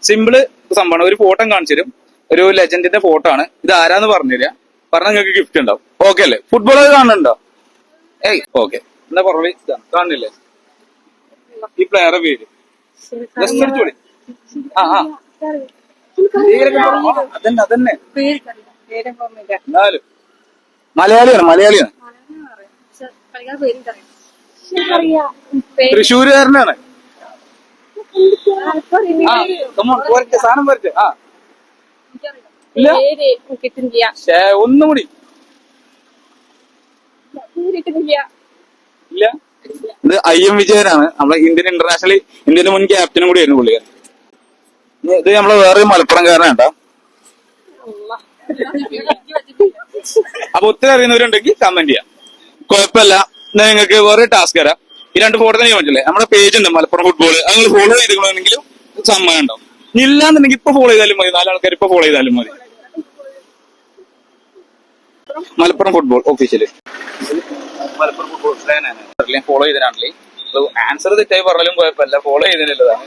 Simple സംഭവമാണ്. ഒരു photo കാണിച്ചു തരും, ഒരു ലെജൻഡിന്റെ ഫോട്ടോ ആണ്. ഇത് ആരാന്ന് പറഞ്ഞുതരാ, പറഞ്ഞാൽ നിങ്ങൾക്ക് ഗിഫ്റ്റ് ഉണ്ടാവും. ഓക്കെ അല്ലേ? ഫുട്ബോൾ കാണുന്നുണ്ടോ? ഏയ് ഓക്കെ, എന്താ പറഞ്ഞ കാണുന്നില്ലേ? ഈ പ്ലെയറെ പേര് ജസ്റ്റ് അടിച്ചോളി. ആ ആ അതന്നെ അതന്നെ. എന്നാലും മലയാളിയാണ്. തൃശ്ശൂരുകാരനാണ്. സാധനം വരട്ടെ. ആ ഒന്നും കൂടി ഇല്ല. ഇത് IM വിജയനാണ്, നമ്മളെ ഇന്ത്യന്റെ മുൻ ക്യാപ്റ്റനും കൂടി ആയിരുന്നു പുള്ളിക്കാരൻ. ഇത് നമ്മളെ വേറെ മലപ്പുറംകാരനാട്ടോ. അപ്പൊ ഒത്തിരി അറിയുന്നവരുണ്ടെങ്കിൽ കമന്റ് ചെയ്യാം, കുഴപ്പമില്ല. നിങ്ങൾക്ക് വേറെ ടാസ്ക് തരാം. ഈ 2 ഫോട്ടോ തന്നെ പറ്റില്ലേ? നമ്മുടെ പേജ് ഉണ്ട് മലപ്പുറം ഫുട്ബോൾ, നിങ്ങൾ ഫോളോ ചെയ്തിട്ടുണ്ടെങ്കിലും സമ്മാനം ഉണ്ടാവും. ഇല്ലാന്നുണ്ടെങ്കിൽ ഇപ്പൊ ഫോളോ ചെയ്താലും മതി, 4 ആൾക്കാർ ഇപ്പൊ ഫോളോ ചെയ്താലും മതി. Malappuram football official Malappuram football follow ചെയ്തതിനാണല്ലേ. ആൻസർ തെറ്റായി പറഞ്ഞാലും കുഴപ്പമില്ല, ഫോളോ ചെയ്തതിനുള്ളതാണ്.